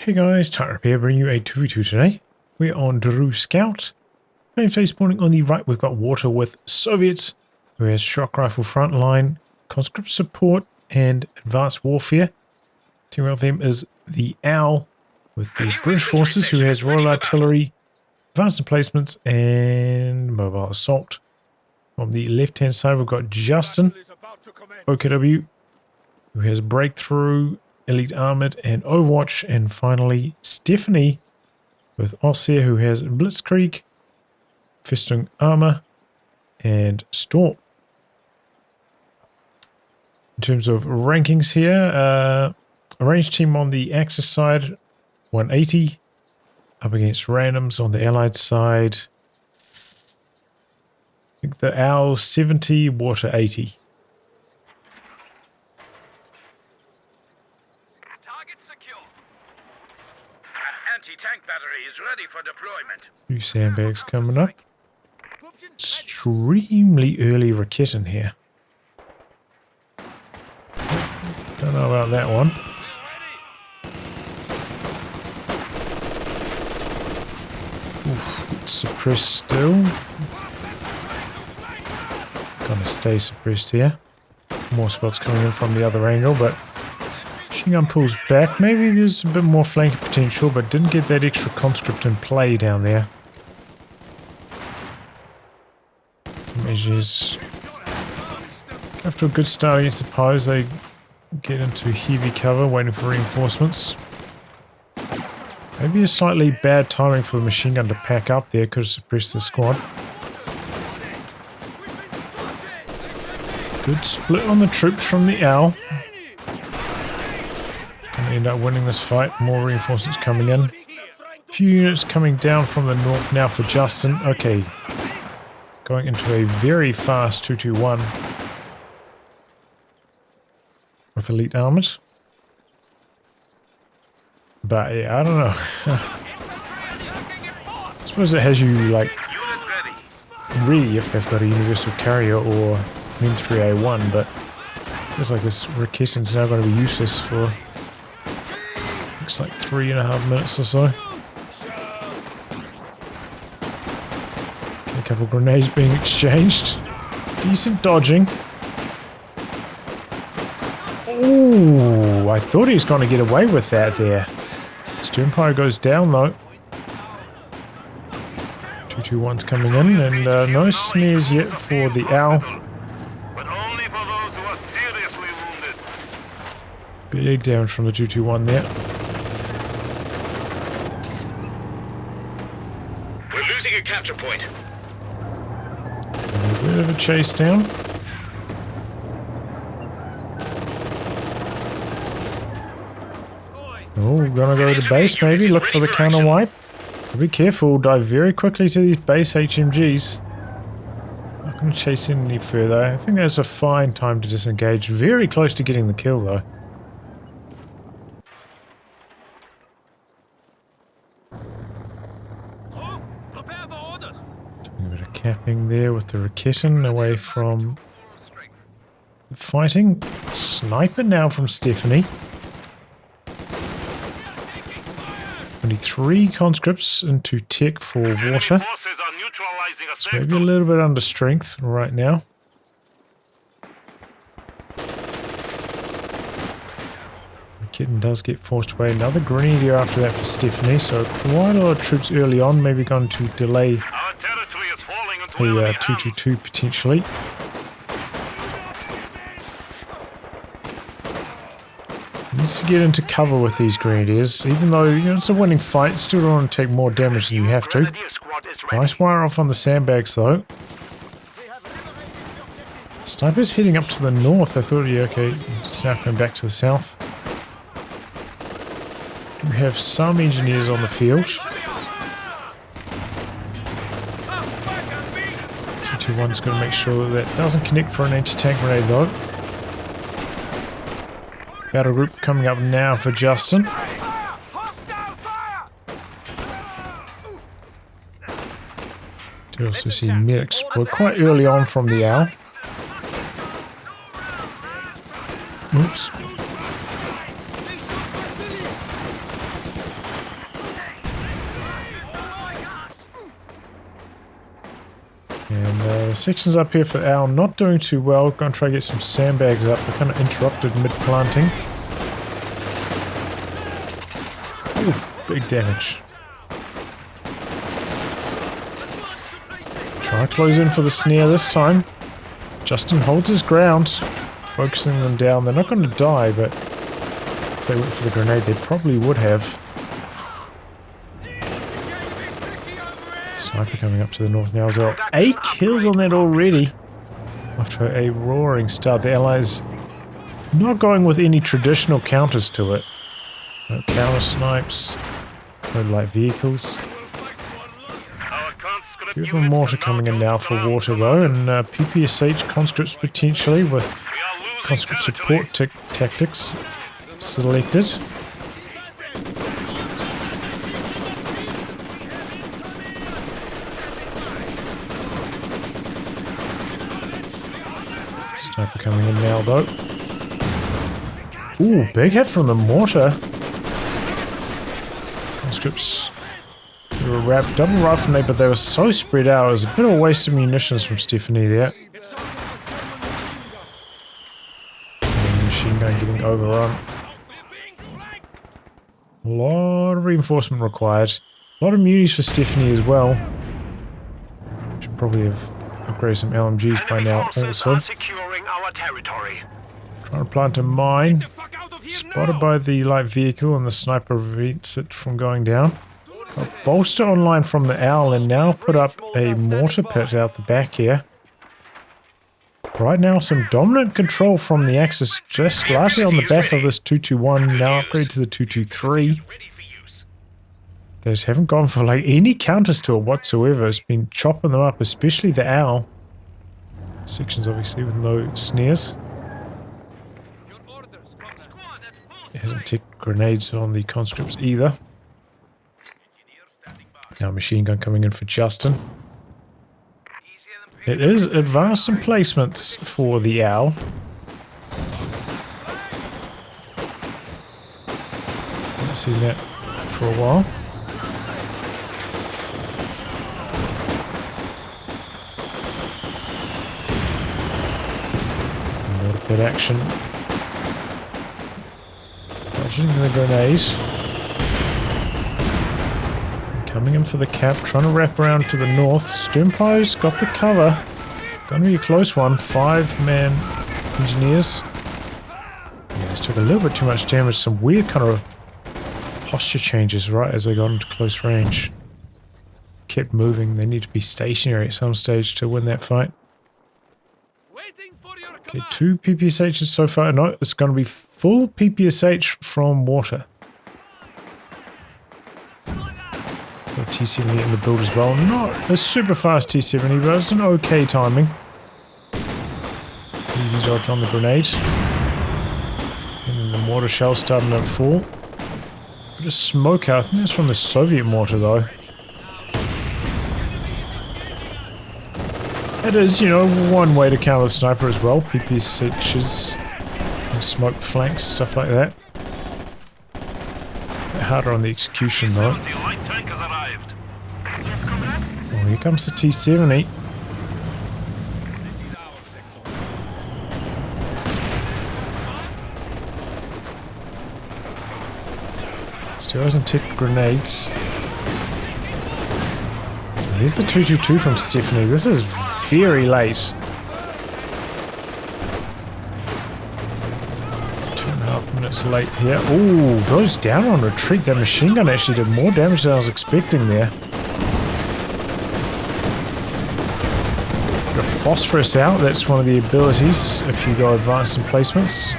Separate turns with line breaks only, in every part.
Hey guys, Tightrope here, bringing you a 2v2 today. We're on Dreux Scout. Today spawning on the right, we've got Water with Soviets, who has Shock Rifle Frontline, Conscript Support, and Advanced Warfare. Team around them is the Owl with the British Forces, who has Royal Artillery, Advanced Emplacements, and Mobile Assault. On the left-hand side, we've got Justin, OKW, who has Breakthrough, Elite Armored, and Overwatch, and finally Stephanie with Ostheer, who has Blitzkrieg, Festung Armor, and Storm. In terms of rankings here, arranged team on the Axis side, 180, up against randoms on the Allied side. I think the Owl 70, Water 80.
Anti-tank battery is ready for deployment.
Two sandbags coming up. Extremely early rocket in here. Don't know about that one. Oof, it's suppressed still. Gonna stay suppressed here. More spots coming in from the other angle, but machine gun pulls back. Maybe there's a bit more flanking potential, but didn't get that extra conscript in play down there. Measures. After a good start, I suppose they get into heavy cover, waiting for reinforcements. Maybe a slightly bad timing for the machine gun to pack up there. Could have suppressed the squad. Good split on the troops from the Owl. End up winning this fight. More reinforcements coming in. A few units coming down from the north now for Justin. Okay. Going into a very fast 2-2-1 with Elite Armored. But yeah, I don't know. I suppose it has you like ready if they've got a universal carrier or an M3A1, but it feels like this Rakettan's now going to be useless for looks like 3.5 minutes or so. A couple of grenades being exchanged. Decent dodging. Ooh, I thought he was going to get away with that there. Empire goes down though. 2-2-1's coming in, and no snares yet for the Owl.
But only for those who are seriously wounded.
Big damage from the 2-2-1 there.
We're losing a capture point.
A bit of a chase down. Oh, gonna go to base maybe, look for the counter wipe. Be careful, dive very quickly to these base HMGs. Not gonna chase in any further. I think that's a fine time to disengage. Very close to getting the kill though. Doing a bit of capping there with the Rakettan away from the fighting. Sniper now from Stephanie. 23 conscripts into tech for water. So maybe a little bit under strength right now. The kitten does get forced away. Another grenadier after that for Stephanie. So quite a lot of troops early on. Maybe going to delay a 2-2-2 potentially. Needs to get into cover with these grenadiers, even though it's a winning fight. Still don't want to take more damage than you have to. Nice wire off on the sandbags though. Sniper's heading up to the north. I thought, yeah, okay, just now coming back to the south. We have some engineers on the field. 2-2-1's going to make sure that doesn't connect for an anti-tank grenade though. Battle group coming up now for Justin. Do also see medics. Well, quite early on from the Owl. Oops. And sections up here for the owl not doing too well. Gonna try to get some sandbags up. They're kind of interrupted mid-planting. Ooh, big damage. Try to close in for the snare this time. Justin holds his ground, focusing them down. They're not going to die, but if they went for the grenade, they probably would have. Sniper coming up to the north now as well. 8 kills on that already. After a roaring start. The Allies not going with any traditional counters to it. No counter snipes. No light vehicles. Beautiful mortar coming in now for water though. And PPSH conscripts potentially with conscript support tactics selected. Sniper coming in now though. Ooh, big hit from the mortar. Conscripts were wrapped double rifle, but they were so spread out. It was a bit of a waste of munitions from Stephanie there. And machine gun getting overrun. A lot of reinforcement required. A lot of munis for Stephanie as well. Should probably have upgraded some LMGs by now also. Trying to plant a mine. Spotted by the light vehicle and the sniper prevents it from going down. A bolster online from the owl and now put up a mortar pit out the back here. Right now some dominant control from the Axis just largely on the back of this 221, now upgrade to the 223. They just haven't gone for like any counters to it whatsoever. It's been chopping them up, especially the owl. Sections obviously with no snares. It hasn't ticked grenades on the conscripts either. Now machine gun coming in for Justin. It is advanced emplacements for the owl. Haven't seen that for a while. Not a bit action. Dodging the grenade. Coming in for the cap, trying to wrap around to the north. Sturmpo's got the cover. Gonna be a close one. 5-man engineers. Yeah, this took a little bit too much damage. Some weird kind of posture changes right as they got into close range. Kept moving. They need to be stationary at some stage to win that fight. Okay, 2 PPSHs so far. No, it's going to be full PPSH from water. Got a T-70 in the build as well. Not a super fast T-70, but it's an okay timing. Easy dodge on the grenade. And then the mortar shell starting to fall. Bit of smoke out. I think that's from the Soviet mortar though. It is, you know, one way to counter the sniper as well. PPSHs and smoked flanks, stuff like that. A bit harder on the execution though. Oh, here comes the T-70. Still hasn't ticked grenades. Here's the 222 from Stephanie. This is very late. 2.5 minutes late here. Ooh, goes down on retreat. That machine gun actually did more damage than I was expecting there. Got phosphorus out. That's one of the abilities if you go advanced emplacements.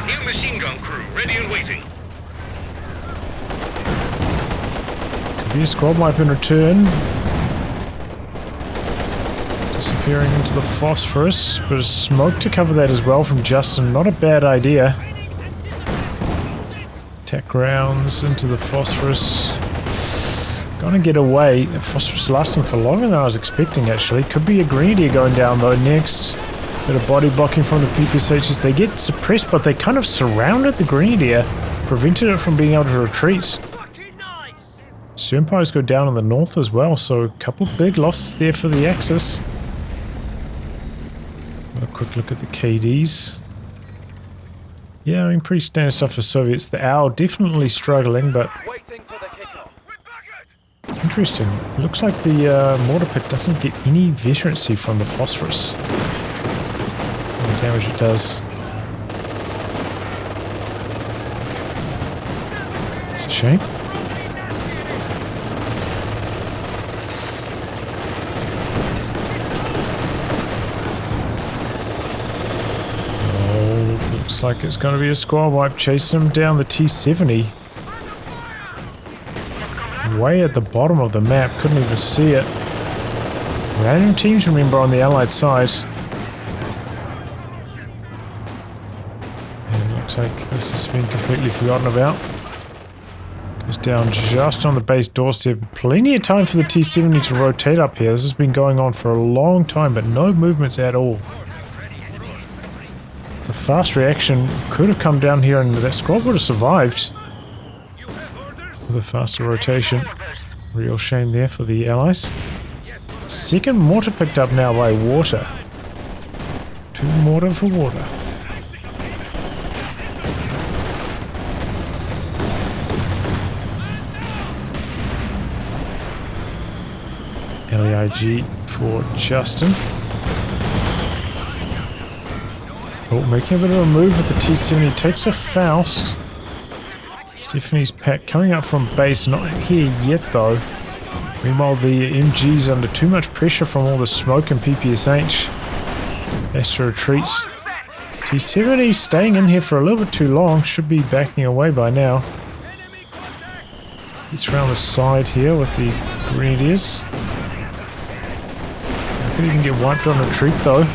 New machine gun crew ready and waiting.
Could be a squad wipe in return. Disappearing into the phosphorus. Bit of smoke to cover that as well from Justin. Not a bad idea. Attack rounds into the phosphorus. Gonna get away. The phosphorus lasting for longer than I was expecting actually. Could be a grenadier going down though next. Bit of body blocking from the PPSHs. They get suppressed, but they kind of surrounded the grenadier. Prevented it from being able to retreat. Empires go down in the north as well, so a couple big losses there for the Axis. A quick look at the KDs. Yeah, I mean, pretty standard stuff for Soviets. The Owl definitely struggling, but interesting. Looks like the mortar pick doesn't get any veterancy from the phosphorus. The damage it does. It's a shame. Looks like it's going to be a squad wipe chasing him down the T-70. Way at the bottom of the map, couldn't even see it. Random teams, remember, on the Allied side. And it looks like this has been completely forgotten about. Goes down just on the base doorstep. Plenty of time for the T-70 to rotate up here. This has been going on for a long time, but no movements at all. The fast reaction could have come down here and that squad would have survived with a faster rotation. Real shame there for the Allies. Second mortar picked up now by water. 2 mortar for water. LEIG for Justin. Oh, making a bit of a move with the T-70. Takes a Faust. Stephanie's pack coming up from base. Not here yet, though. Meanwhile, the MG's under too much pressure from all the smoke and PPSH. Has to retreat. T-70 staying in here for a little bit too long. Should be backing away by now. Gets around the side here with the Grenadiers. Could even get wiped on retreat, though.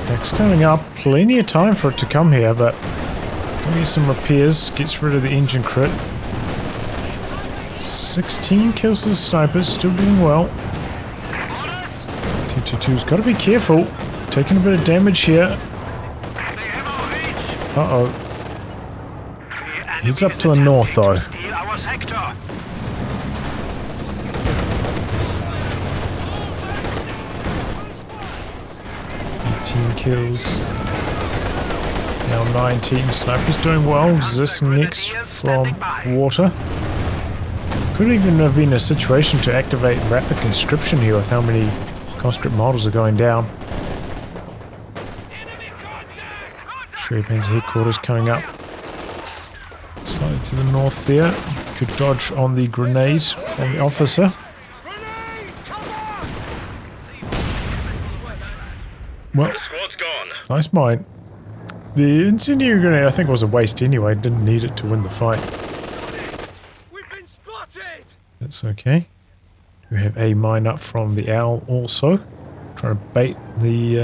Pack's coming up, plenty of time for it to come here, but maybe some repairs, gets rid of the engine crit. 16 kills to the snipers, still doing well. T-22's got to be careful, taking a bit of damage here. Uh-oh. He's up to the north, though. 18 kills. Now 19. Sniper's doing well. This next from water. Could even have been a situation to activate rapid conscription here with how many conscript models are going down. Shrepan's headquarters coming up. Slightly to the north there. Good dodge on the grenade from the officer. Well,
the squad's gone.
Nice mine. The incendiary grenade I think was a waste anyway. Didn't need it to win the fight.
We've been spotted.
That's okay. We have a mine up from the Owl also. Trying to bait the...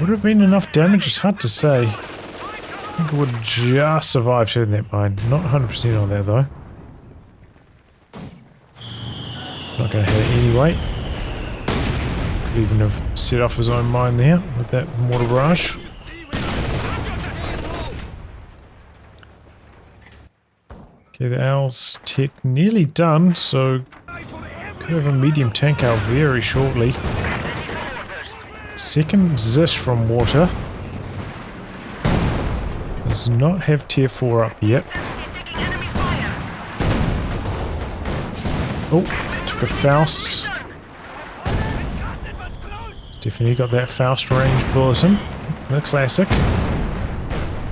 Would have been enough damage? It's hard to say. I think it would just survive hitting that mine. Not 100% on there though. Not going to hit it anyway. Could even have set off his own mine there with that mortar barrage. Okay, the Owl's tech nearly done, so could have a medium tank out very shortly. Second Zis from water. Does not have tier 4 up yet. Oh, took a Faust. Stephanie got that Faust range bulletin. The classic.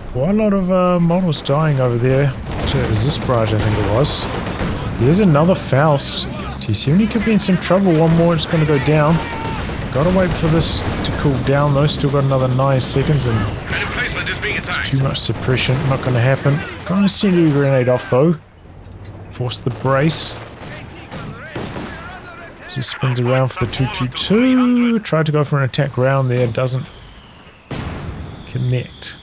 Quite a lot of models dying over there. To Zis barrage, I think it was. There's another Faust. T-70 could be in some trouble. One more, it's going to go down. Gotta wait for this to cool down though. Still got another 9 seconds and too much suppression. Not gonna happen. Gonna send a grenade off though. Force the brace. Just spins around for the 222. Tried to go for an attack round there. Doesn't connect.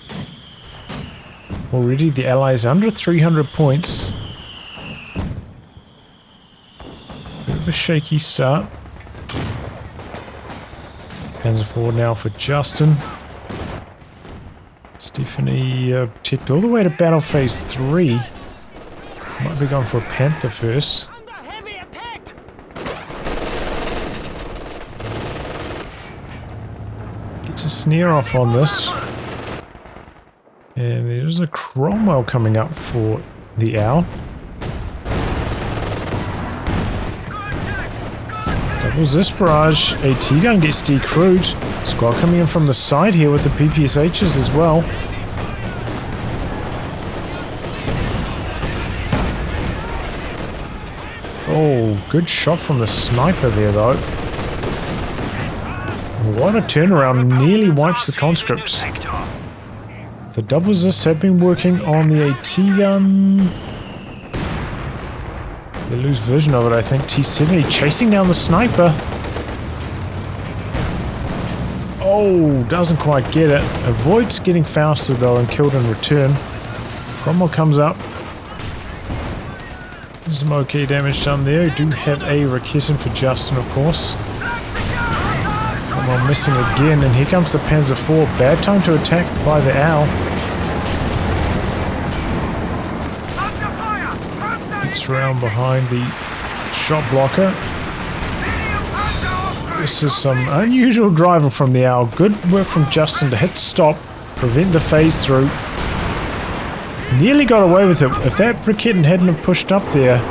Already the Allies under 300 points. of a shaky start. Panzer forward now for Justin. Stephanie ticked all the way to battle phase 3. Might be going for a Panther first. Gets a snare off on this. And there's a Cromwell coming up for the Owl. Doubles this barrage. AT gun gets decrewed. Squad coming in from the side here with the PPSHs as well. Oh, good shot from the sniper there though. What a turnaround, nearly wipes the Conscript. The doubles this have been working on the AT gun. They lose vision of it, I think. T70 chasing down the sniper. Oh, doesn't quite get it. Avoids getting faster though and killed in return. Cromwell comes up. There's some okay damage done there. We do have a Raketen for Justin, of course. Cromwell missing again, and here comes the Panzer IV. Bad time to attack by the Owl. It's around behind the shot blocker. This is some unusual driving from the Owl. Good work from Justin to hit stop, prevent the phase through. Nearly got away with it. If that Raketen hadn't have pushed up there,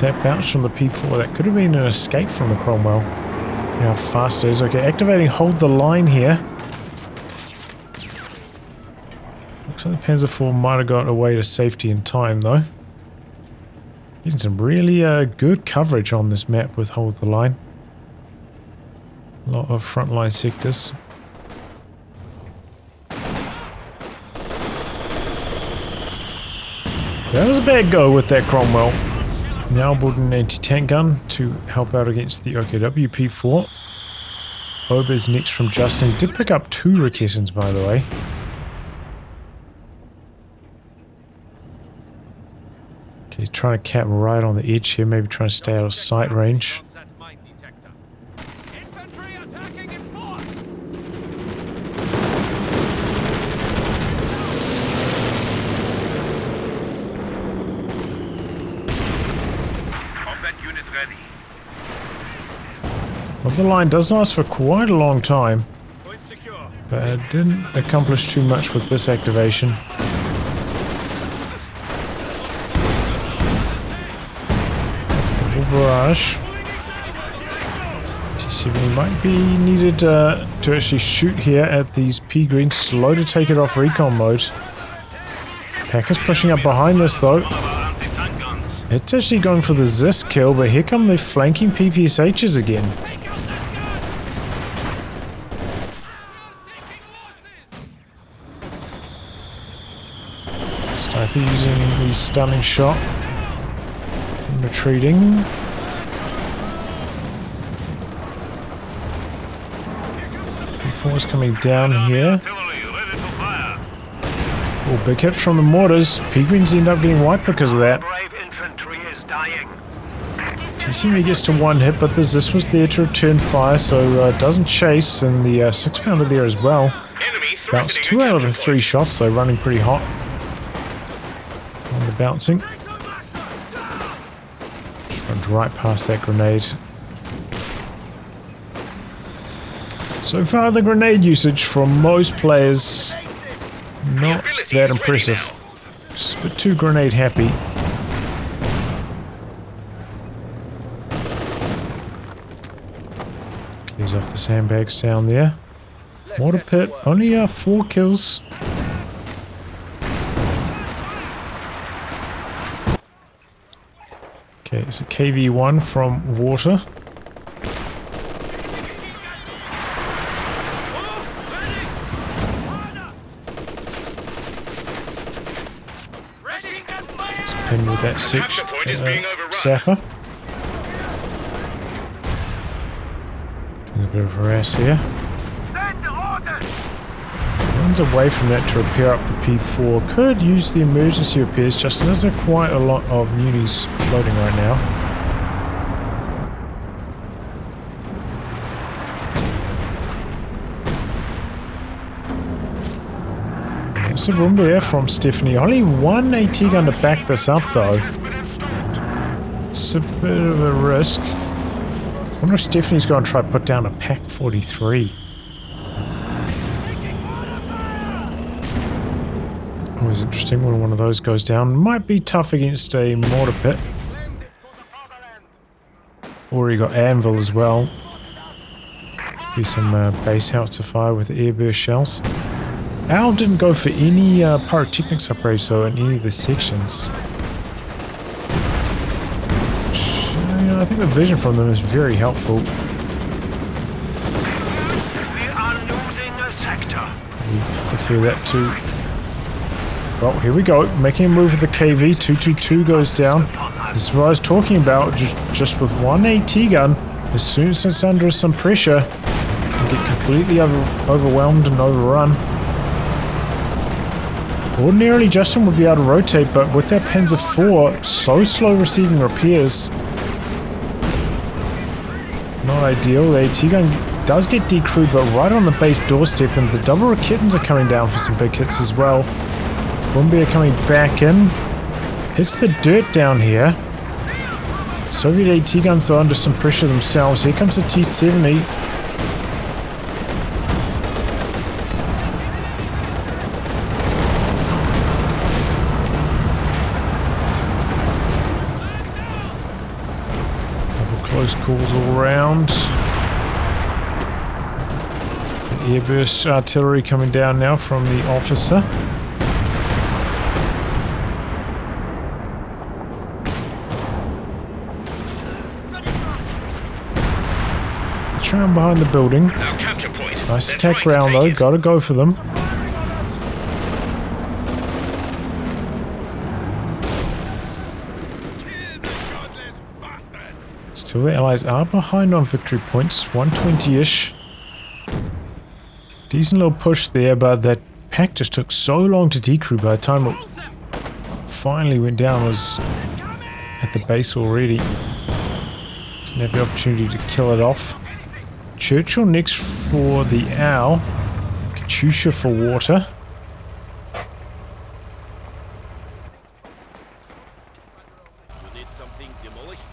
that bounce from the P4, that could have been an escape from the Cromwell. You know how fast it is. Okay, activating hold the line here. Looks like the Panzer IV might have got away to safety in time though. Getting some really good coverage on this map with hold the line. A lot of frontline sectors. That was a bad go with that Cromwell. Now building an anti-tank gun to help out against the OKW P4. Ober's next from Justin. Did pick up 2 Raketens, by the way. Okay, trying to cap right on the edge here. Maybe trying to stay out of sight range. Well, the line does last for quite a long time, but it didn't accomplish too much with this activation. Double barrage. T70 might be needed to actually shoot here at these P greens. Slow to take it off recon mode. Packer's pushing up behind this though. It's actually going for the Zis kill, but here come the flanking PPSHs again. Sniper using the stunning shot. And retreating. P4's coming down here. Oh, big hit from the mortars. P-Greens end up getting wiped because of that. TCM gets to 1 hit, but this was there to return fire, so doesn't chase, and the 6-pounder there as well. Bounced 2 out of the 3 shots, though, running pretty hot on the bouncing. Just runs right past that grenade. So far, the grenade usage from most players, not that impressive. Just a bit too grenade happy. Clears off the sandbags down there. Mortar pit, only 4 kills. Okay, it's a KV-1 from water. Let's pin with that section. Sapper. A bit of harass here. Runs away from that to repair up the P4. Could use the emergency repairs. Justin, there's quite a lot of munis floating right now. Lots of room there from Stephanie. Only one AT gun to back this up though. It's a bit of a risk. I wonder if Stephanie's going to try to put down a Pack 43. Always interesting when one of those goes down. Might be tough against a mortar pit. Already got anvil as well. Be some base house to fire with airburst shells. Al didn't go for any pyrotechnics upgrades though in any of the sections. I think the vision from them is very helpful.
We are losing a sector.
Probably prefer that too. Well, here we go. Making a move with the KV. 222 goes down. This is what I was talking about. Just with one AT gun, as soon as it's under some pressure, you can get completely overwhelmed and overrun. Ordinarily, Justin would be able to rotate, but with that Panzer IV, so slow receiving repairs. Not ideal. The AT gun does get decrewed, but right on the base doorstep, and the double Raketens are coming down for some big hits as well. Bombier coming back in. Hits the dirt down here. Soviet AT guns though under some pressure themselves. Here comes the T-70. Close calls all around. The airburst artillery coming down now from the officer. Round behind the building. Nice attack round though, gotta go for them. Still the Allies are behind on victory points, 120-ish. Decent little push there, but that pack just took so long to decrew. By the time it finally went down, was at the base already. Didn't have the opportunity to kill it off. Churchill next for the Owl. Katyusha for water.
You need something demolished?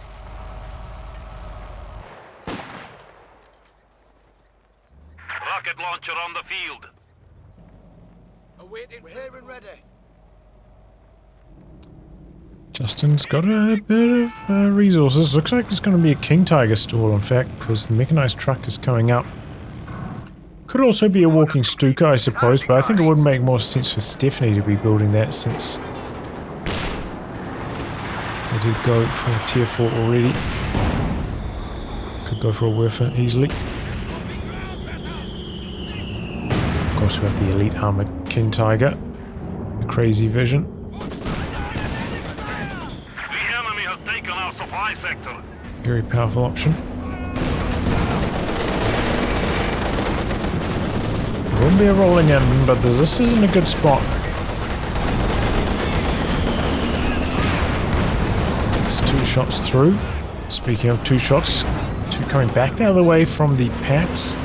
Rocket launcher on the field.
Awaiting. We're here and ready.
Justin's got a bit of resources. Looks like it's going to be a King Tiger stall, in fact, because the mechanized truck is coming up. Could also be a walking Stuka, I suppose, but I think it would make more sense for Stephanie to be building that since they did go for a tier 4 already. Could go for a Werfer easily. Of course, we have the elite armored King Tiger, the crazy vision.
Sector.
Very powerful option. Won't be a rolling in, but this isn't a good spot. It's 2 shots through. Speaking of 2 shots, 2 coming back the other way from the packs.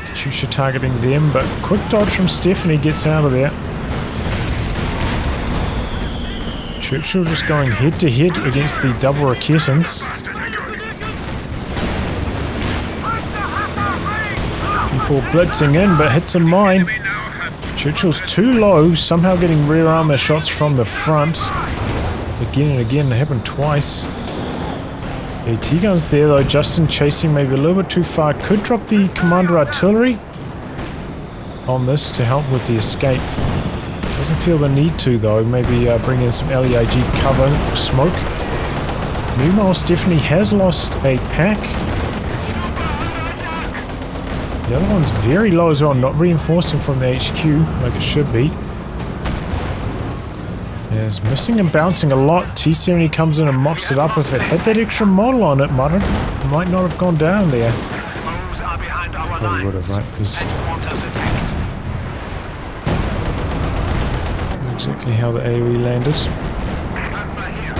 Katyusha targeting them, but quick dodge from Stephanie gets out of there. Churchill just going head to head against the double Raketens. Before blitzing in, but hits a mine. Churchill's too low, somehow getting rear armor shots from the front. Again and again, it happened twice. AT guns there though, Justin chasing maybe a little bit too far. Could drop the commander artillery on this to help with the escape. Doesn't feel the need to though, maybe bring in some LEIG cover, smoke. Meanwhile, Stephanie has lost a pack. The other one's very low as well, not reinforcing from the HQ like it should be. Yeah, it's missing and bouncing a lot. T-70 comes in and mops it up. If it had that extra model on it, might not have gone down there. Probably would have, right? Because exactly how the AoE landed.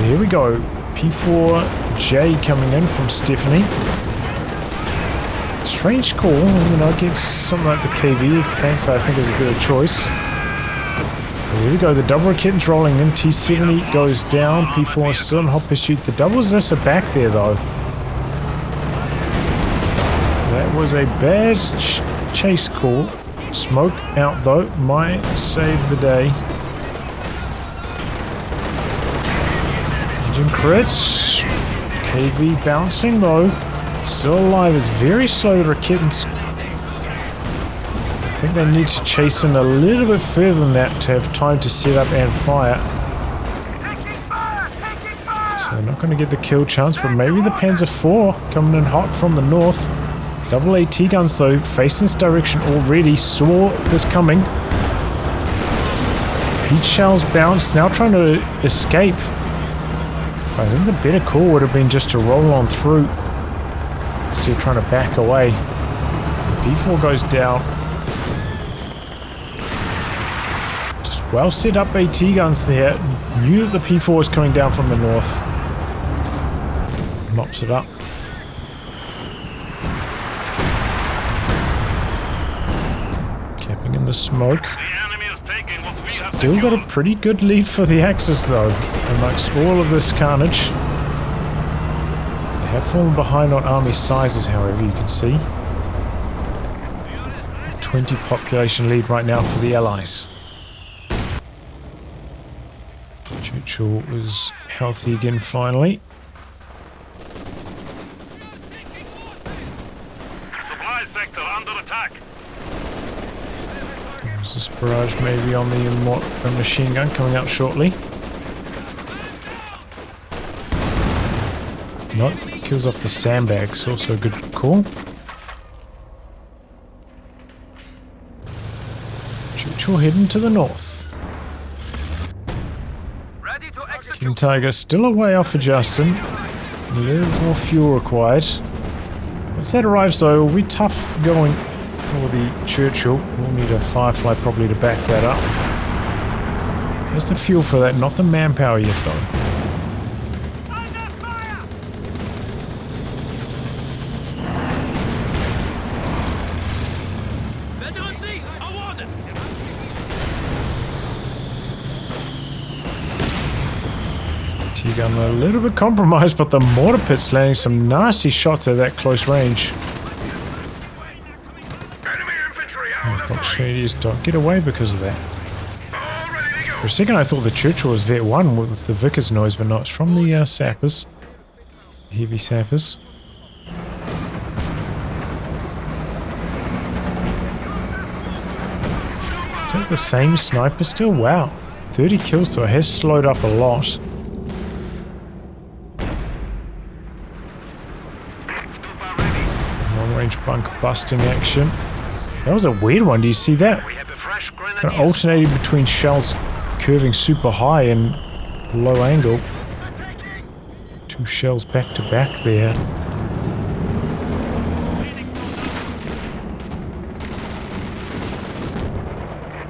Here we go. P4J coming in from Stephanie. Strange call, against something like the KV. Panther I think is a better choice. Here we go, the double raketen's rolling in. T70 goes down. P4 is still in hot pursuit. The doubles this are back there though. That was a bad chase call. Smoke out though, might save the day. Engine crits. KV bouncing though. Still alive, is very slow to Raketens. I think they need to chase in a little bit further than that to have time to set up and fire. So they're not going to get the kill chance, but maybe the Panzer IV coming in hot from the north. Double AT guns though, facing this direction already, saw this coming. Heat shells bounce, now trying to escape. I think the better call would have been just to roll on through instead of trying to back away. P4 goes down. Just well set up AT guns there. Knew that the P4 was coming down from the north. Mops it up. Capping in the smoke. Still got a pretty good lead for the Axis though, amongst all of this carnage. They have fallen behind on army sizes, however, you can see. 20 population lead right now for the Allies. Churchill is healthy again finally.
Supply sector under attack.
There's this barrage maybe on the machine gun coming up shortly. Nope, kills off the sandbags, also a good call. Churchill heading to the north. King Tiger still a way off adjusting. A little more fuel required. Once that arrives though, it'll be tough going for the Churchill. We'll need a Firefly probably to back that up. There's the fuel for that, not the manpower yet though. T-gun a little bit compromised, but the mortar pit's landing some nasty shots at that close range. Opportunities don't get away because of that. For a second I thought the Churchill was Vet 1 with the Vickers noise, but no, it's from the sappers. The heavy sappers. Is that the same sniper still? Wow. 30 kills, so it has slowed up a lot. Long-range bunker busting action. That was a weird one, do you see that? Kind of alternating between shells curving super high and low angle. Two shells back to back there.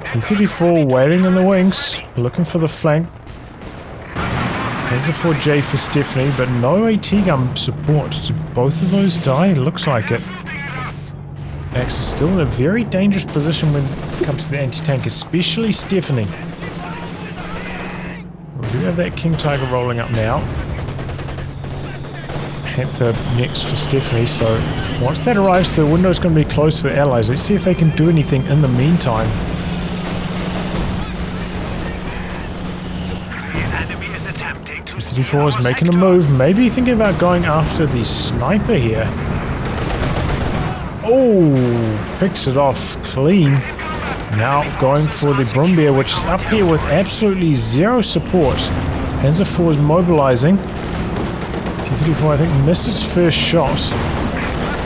T-34 waiting in the wings, looking for the flank. Panzer IV-J for Stephanie, but no AT gun support. Did both of those die? It looks like it. Axe is still in a very dangerous position when it comes to the anti-tank, especially Stephanie. We do have that King Tiger rolling up now. Panther next for Stephanie, so once that arrives, the window's going to be closed for the Allies. Let's see if they can do anything in the meantime. T-34 is making a move, maybe thinking about going after the sniper here. Oh, picks it off clean. Now going for the Brumbier, which is up here with absolutely zero support. Panzer IV is mobilizing. T-34, I think, missed its first shot.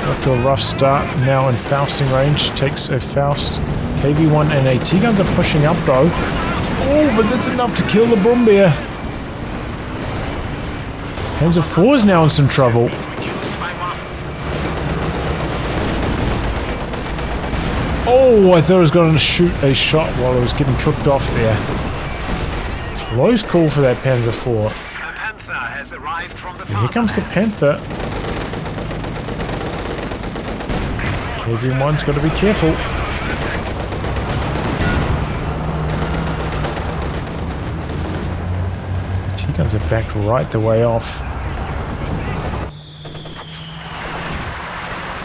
Got to a rough start. Now in Fausting range, takes a Faust. KV-1 and AT guns are pushing up though. Oh, but that's enough to kill the Brumbier. Panzer IV is now in some trouble. Oh, I thought I was going to shoot a shot while I was getting cooked off there. Close call for that Panzer IV. And here comes the Panther. KV-1's got to be careful. T-guns are backed right the way off.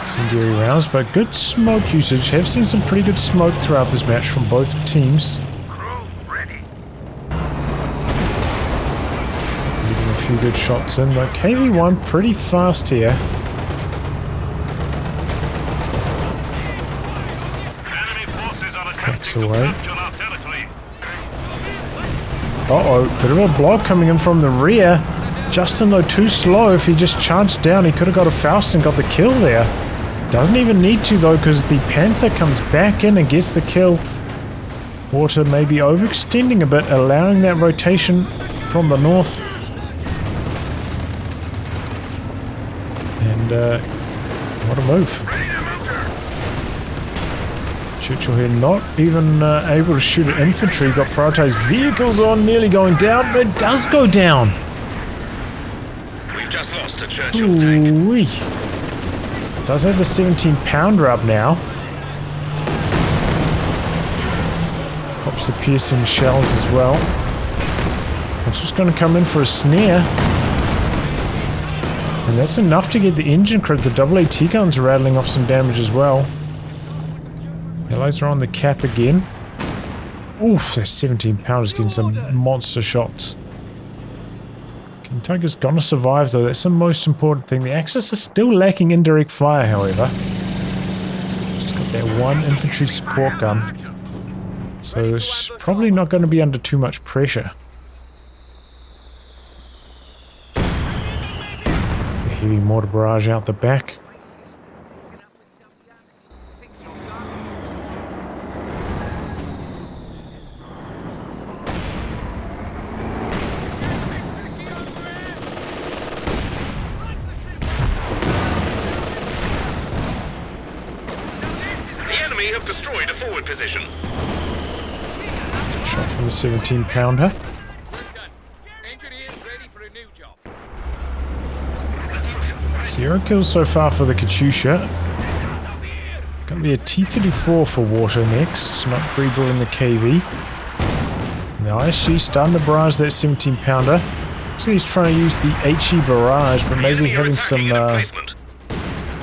Incendiary rounds, but good smoke usage. Have seen some pretty good smoke throughout this match from both teams. Getting a few good shots in, but KV1 pretty fast here. Backs away. Uh-oh, bit of a block coming in from the rear. Justin, though, too slow. If he just charged down, he could have got a Faust and got the kill there. Doesn't even need to, though, because the Panther comes back in and gets the kill. Water may be overextending a bit, allowing that rotation from the north. And, what a move. Churchill here not even able to shoot at infantry. Got prioritized vehicles on, nearly going down, but it does go down.
We've just lost a Churchill tank.
Does have the 17-pounder up now. Pops the piercing shells as well. It's just going to come in for a snare. And that's enough to get the engine crit. The AAT guns are rattling off some damage as well. Allies are on the cap again. Oof, that 17-pounder's getting some monster shots. Tiger's gonna survive, though. That's the most important thing. The Axis is still lacking indirect fire, however. Just got that one infantry support gun. So it's probably not going to be under too much pressure. The heavy mortar barrage out the back.
Destroyed a forward position.
Shot from the 17-pounder. Zero kills so far for the Katyusha. Gonna be a T-34 for water next, so not rebuilding the KV. And the ISG starting to barrage that 17-pounder. So he's trying to use the HE barrage, but maybe having some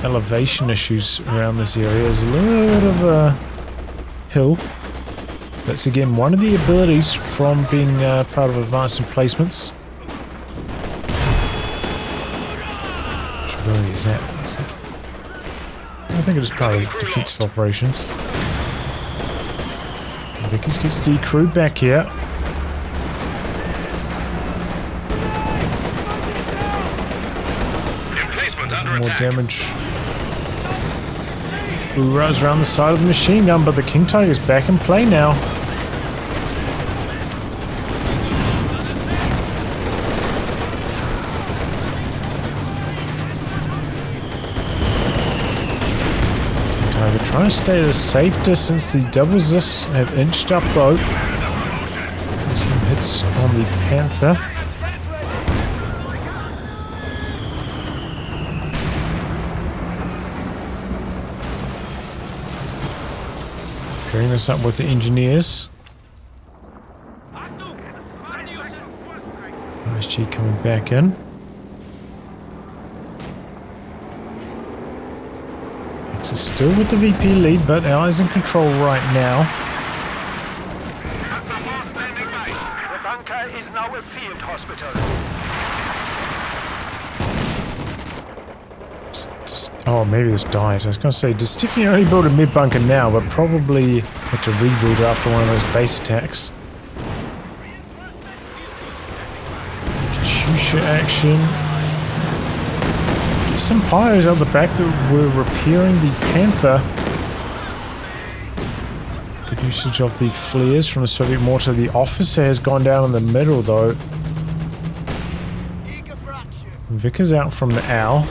elevation issues around this area. There's a little bit of a hill. That's again one of the abilities from being part of advanced emplacements. Which ability is that? I think it is part of defensive operations. Vickers gets decrewed back here. More damage. Blue runs around the side of the machine gun, but the King Tiger's back in play now. King Tiger trying to stay at a safe distance. The double Zis have inched up though. Some hits on the Panther. Pairing this up with the engineers. ISG coming back in. Axis still with the VP lead, but Allies in control right now.
The bunker is now a field hospital.
Oh, maybe this died. I was going to say, does Tiffany only build a mid-bunker now, but probably had to rebuild after one of those base attacks? Katyusha action. Get some pyros out the back that were repairing the Panther. Good usage of the flares from the Soviet mortar. The officer has gone down in the middle, though. Vickers out from the Owl.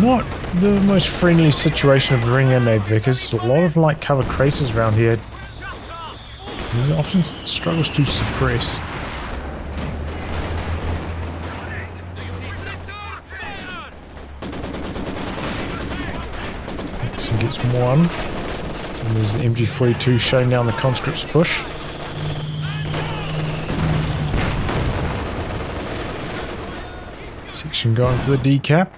Not the most friendly situation of bringing in a Vickers. A lot of light covered craters around here. He often struggles to suppress. Nixon gets one. And there's the MG42 shutting down the Conscript's push. Section going for the decap.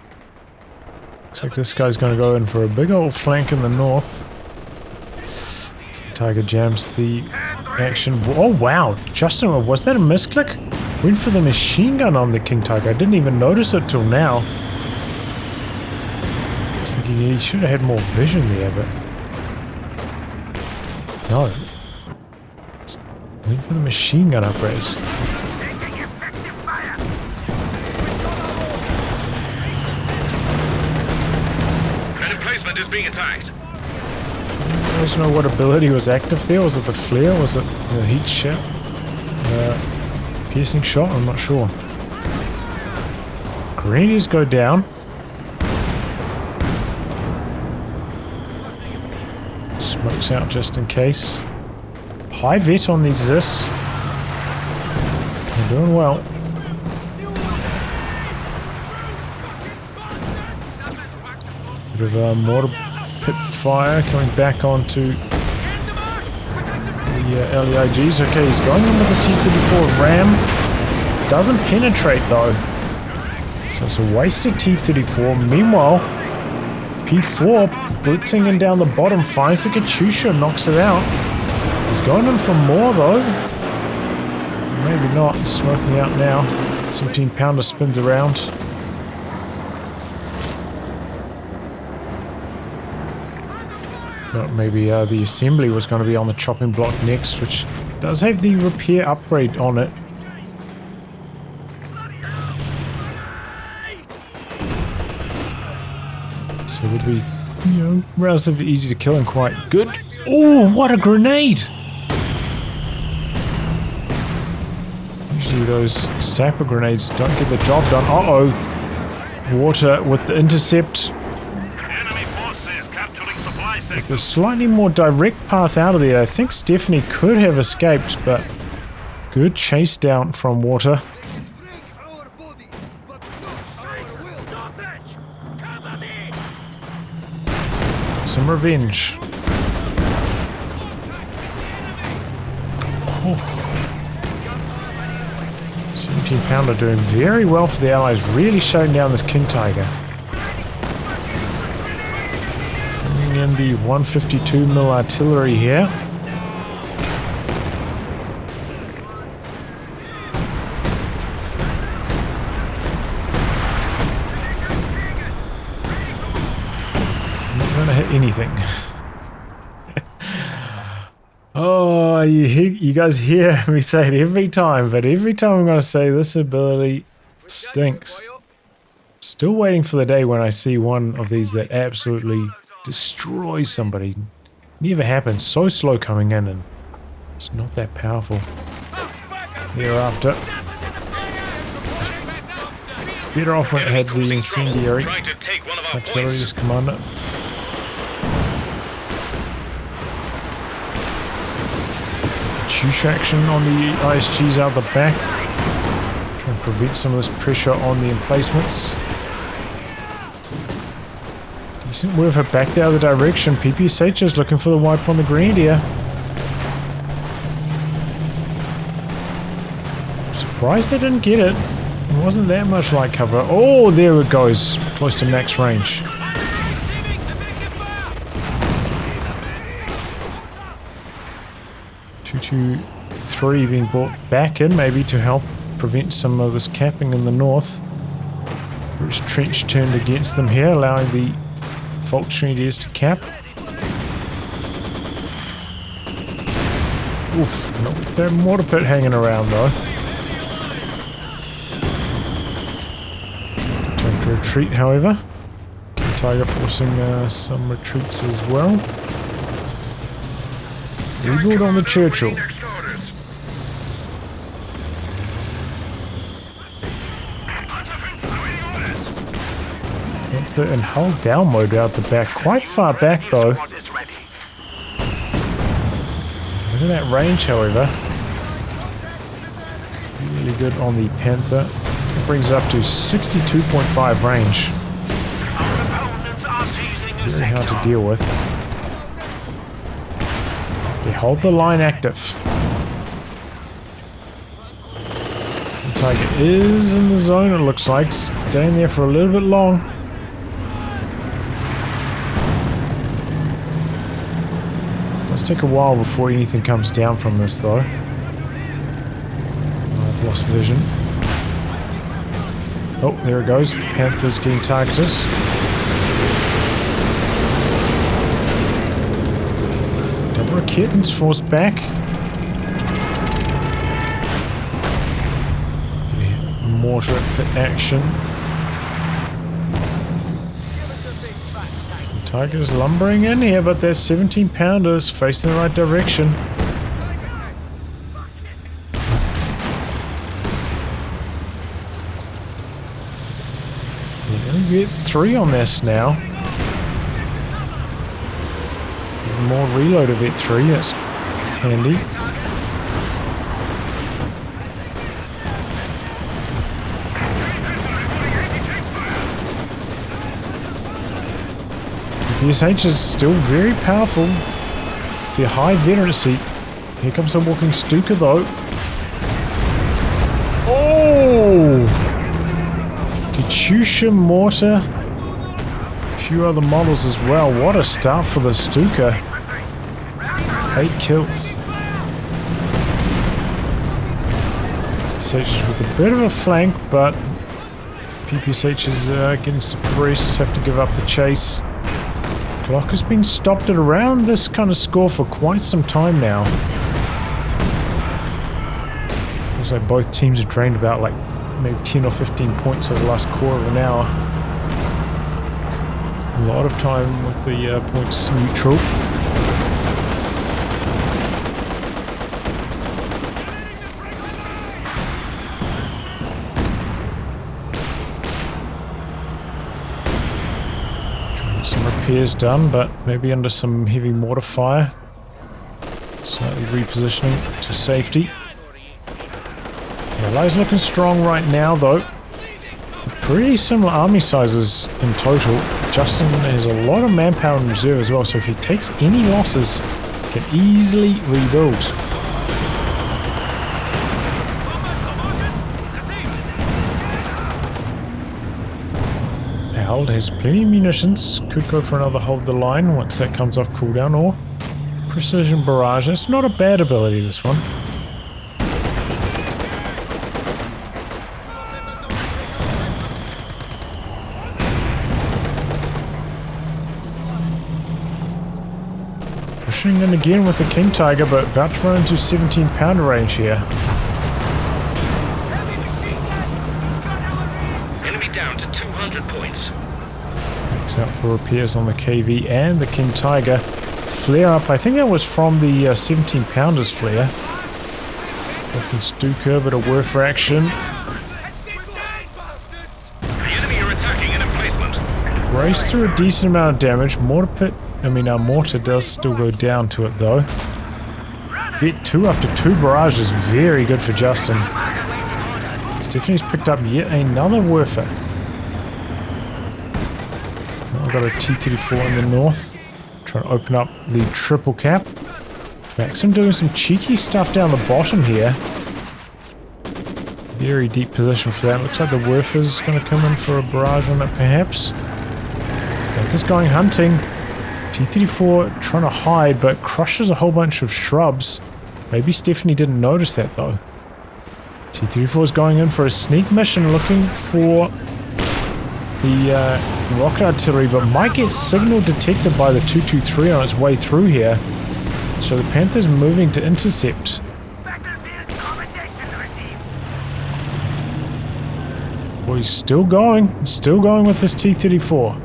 Looks like this guy's going to go in for a big old flank in the north. Tiger jams the action. Oh wow, Justin, was that a misclick? Went for the machine gun on the King Tiger. I didn't even notice it till now. I was thinking he should have had more vision there, but no. Went for the machine gun upgrade.
An emplacement is being attacked.
I don't know what ability was active there. Was it the flare? Was it the heat shot? Piercing shot? I'm not sure. Grenadiers go down. Smokes out just in case. High vet on these Zis. They're doing well. Bit of mortar pit fire coming back onto the LEIGs. Okay, he's going in with the T-34 Ram. Doesn't penetrate though. So it's a wasted T-34. Meanwhile, P4 blitzing in down the bottom, finds the Katyusha, knocks it out. He's going in for more though. Maybe not. Smoking out now. 17 pounder spins around. Thought maybe the assembly was going to be on the chopping block next, which does have the repair upgrade on it. So it would be, you know, relatively easy to kill and quite good. Oh, what a grenade! Usually those sapper grenades don't get the job done. Uh-oh. Water with the intercept.
Enemy forces capturing supply sector.
The slightly more direct path out of there. I think Stephanie could have escaped, but good chase down from Water. Some revenge. Oh. 17 pounder doing very well for the Allies, really shutting down this King Tiger. Bringing in the 152 mil artillery here. Not going to hit anything. Oh, you guys hear me say it every time, but every time I'm going to say this ability stinks. Still waiting for the day when I see one of these that absolutely destroys somebody. Never happens. So slow coming in and it's not that powerful. Thereafter, better off when it had the incendiary artillery as commander. Katyusha action on the ISGs out the back. Try and prevent some of this pressure on the emplacements. Decent move her back the other direction. PPSH is looking for the wipe on the Grenadier. Surprised they didn't get it. It wasn't that much light cover. Oh, there it goes. Close to max range. 223 being brought back in, maybe to help prevent some of this capping in the north. British trench turned against them here, allowing the Volksgrenadiers to cap. Oof, not with that mortar pit hanging around though. Time to retreat, however. Tiger forcing some retreats as well. Rebuild on the Churchill. And hold down mode out the back. Quite far back though. Look at that range, however. Really good on the Panther. It brings it up to 62.5 range. Very hard to deal with. They hold the line active. Tiger is in the zone, it looks like. Staying there for a little bit long. Does take a while before anything comes down from this though. I've lost vision. Oh, there it goes. The Panther's getting targeted. Double Raketen's forced back. Mortar action. Tiger's lumbering in here, but they're 17 pounders facing the right direction. You're gonna get 3 on this now. Even more reload of it 3, that's handy. The SH is still very powerful. The high veterancy. Here comes a walking Stuka though. Oh! Katyusha mortar. A few other models as well. What a start for the Stuka. 8 kills. PPSH with a bit of a flank, but PPSH is getting suppressed. Have to give up the chase. Clock has been stopped at around this kind of score for quite some time now. Looks like both teams have drained about like maybe 10 or 15 points over the last quarter of an hour. A lot of time with the points neutral. Some repairs done, but maybe under some heavy mortar fire. Slightly repositioning to safety. Allies looking strong right now though. Pretty similar army sizes in total. Justin has a lot of manpower in reserve as well, so if he takes any losses, he can easily rebuild. Held has plenty of munitions, could go for another hold the line once that comes off cooldown, or precision barrage. It's not a bad ability, this one. Pushing in again with the King Tiger, but about to run into 17 pounder range here.
Enemy down to 200 points.
Max out for repairs on the KV and the King Tiger. Flare up, I think that was from the 17 pounders flare. Looking Stuka, but a worth for action.
The enemy are attacking an emplacement.
Race through a decent amount of damage. Mortar does still go down to it though. Vet 2 after 2 barrages, very good for Justin. Stephanie's picked up yet another worfer. I've got a T-34 in the north. Trying to open up the triple cap. Maxim doing some cheeky stuff down the bottom here. Very deep position for that. Looks like the worfer's going to come in for a barrage on it perhaps. Panther's going hunting. T-34 trying to hide, but crushes a whole bunch of shrubs. Maybe Stephanie didn't notice that though. T-34 is going in for a sneak mission, looking for the rocket artillery, but might get signal detected by the 223 on its way through here. So the Panther's moving to intercept. Well, he's still going with this T-34.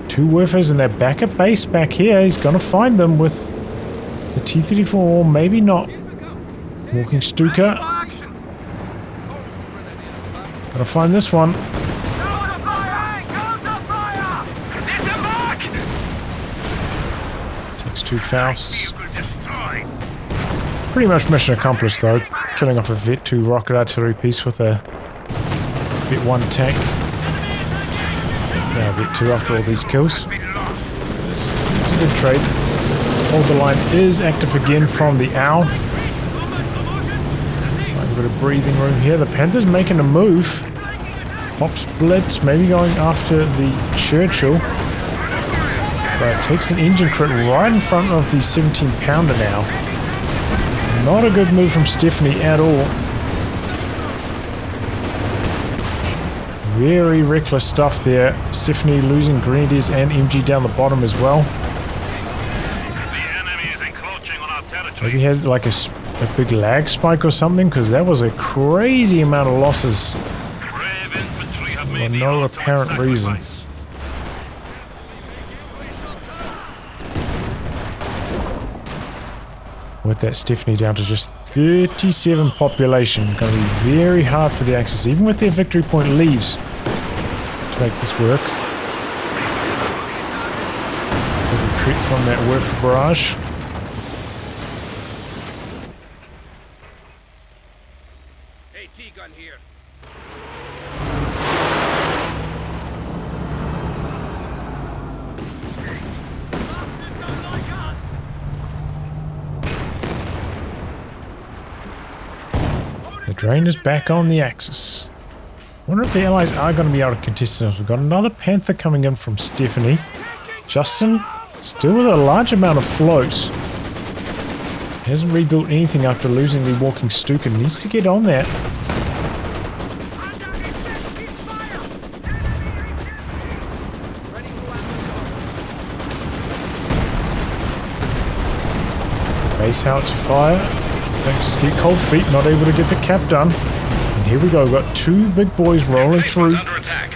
2 woofers and they're back at base back here. He's gonna find them with the T-34, or maybe not. Walking Stuka. Gotta find this one. Takes 2 Fausts. Pretty much mission accomplished though. Killing off a Vet 2 rocket artillery piece with a Vet 1 tank. Now Vet 2 after all these kills. It's a good trade. Hold the line is active again from the Owl. A bit bit of breathing room here. The Panther's making a move. Pops Blitz, maybe going after the Churchill. But takes an engine crit right in front of the 17-pounder now. Not a good move from Stephanie at all. Very reckless stuff there. Stephanie losing Grenadiers and MG down the bottom as well.
The enemy is encroaching on our territory.
Maybe he had like a big lag spike or something, because that was a crazy amount of losses
Brave infantry have
for
made the
no
ultimate
apparent reason.
sacrifice.
With that Stephanie down to just 37 population, going to be very hard for the Axis, even with their victory point leads, to make this work. Good retreat from that Werfer barrage.
AT gun here.
The drain is back on the Axis. Wonder if the Allies are going to be able to contest this. We've got another Panther coming in from Stephanie. Justin, still with a large amount of float. Hasn't rebuilt anything after losing the Walking Stuka. Needs to get on that. Base out to fire. Just keep cold feet, not able to get the cap done. And here we go, we've got two big boys rolling through.
Under attack.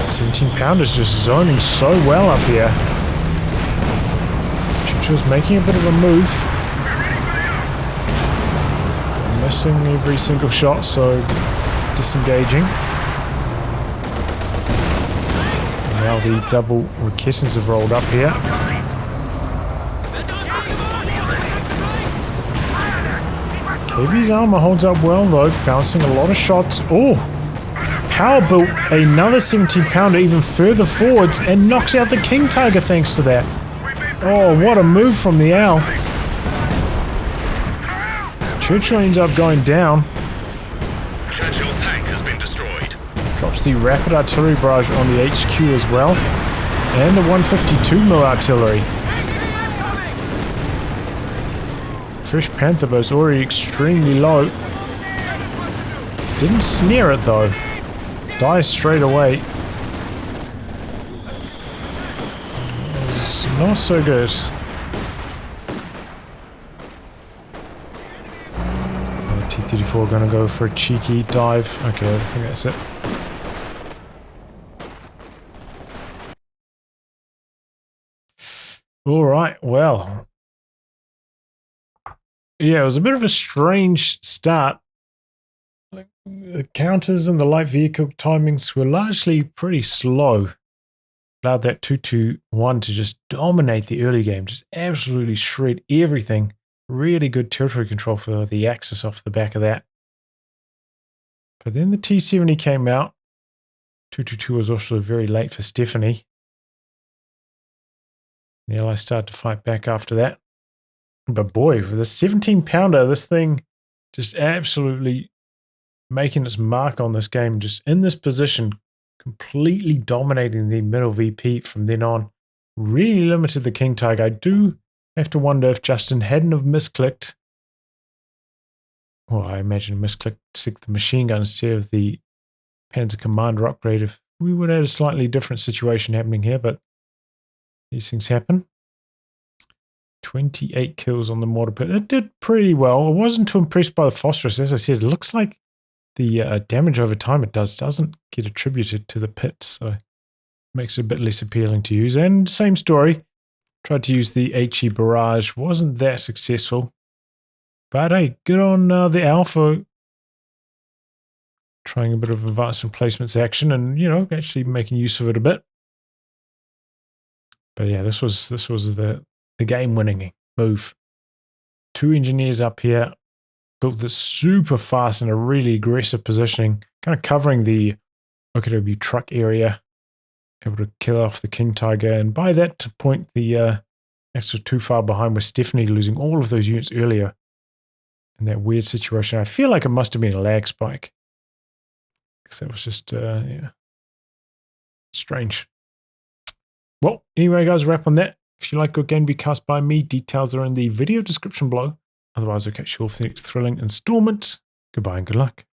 £17-pounders just zoning so well up here. Churchill's making a bit of a move. Missing every single shot, so disengaging. Now the double Raketans have rolled up here. KV's armor holds up well though, bouncing a lot of shots. Oh! Power built another 17-pounder even further forwards and knocks out the King Tiger thanks to that. Oh, what a move from the Owl. Churchill ends up going down.
Churchill tank has been destroyed.
Drops the rapid artillery barrage on the HQ as well. And the 152mm artillery. Fresh Panther, but it's already extremely low. Didn't snare it though. Dies straight away. It's not so good. T-34 gonna go for a cheeky dive. Okay, I think that's it. Alright, well. Yeah, it was a bit of a strange start. The counters and the light vehicle timings were largely pretty slow. Allowed that 221 to just dominate the early game, just absolutely shred everything. Really good territory control for the Axis off the back of that. But then the T-70 came out. 222 was also very late for Stephanie. The Allies started to fight back after that. But boy, with a 17-pounder, this thing just absolutely making its mark on this game, just in this position, completely dominating the middle VP from then on. Really limited the King Tiger. I do have to wonder if Justin hadn't have misclicked. Well, I imagine misclicked the machine gun instead of the Panzer Commander upgrade. If we would have had a slightly different situation happening here, but these things happen. 28 kills on the mortar pit. It did pretty well. I wasn't too impressed by the phosphorus. As I said, it looks like the damage over time it does doesn't get attributed to the pit, so it makes it a bit less appealing to use. And same story. Tried to use the HE barrage. Wasn't that successful. But hey, good on the Alpha. Trying a bit of advanced emplacements action and, you know, actually making use of it a bit. But yeah, this was the game-winning move. Two engineers up here. Built this super fast in a really aggressive positioning. Kind of covering the OKW truck area. Able to kill off the King Tiger. And by that point, the Extra too far behind with Stephanie losing all of those units earlier in that weird situation. I feel like it must have been a lag spike. Because that was just, yeah, strange. Well, anyway, guys, wrap on that. If you like good game to be cast by me, details are in the video description below. Otherwise, I'll catch you all for the next thrilling installment. Goodbye and good luck.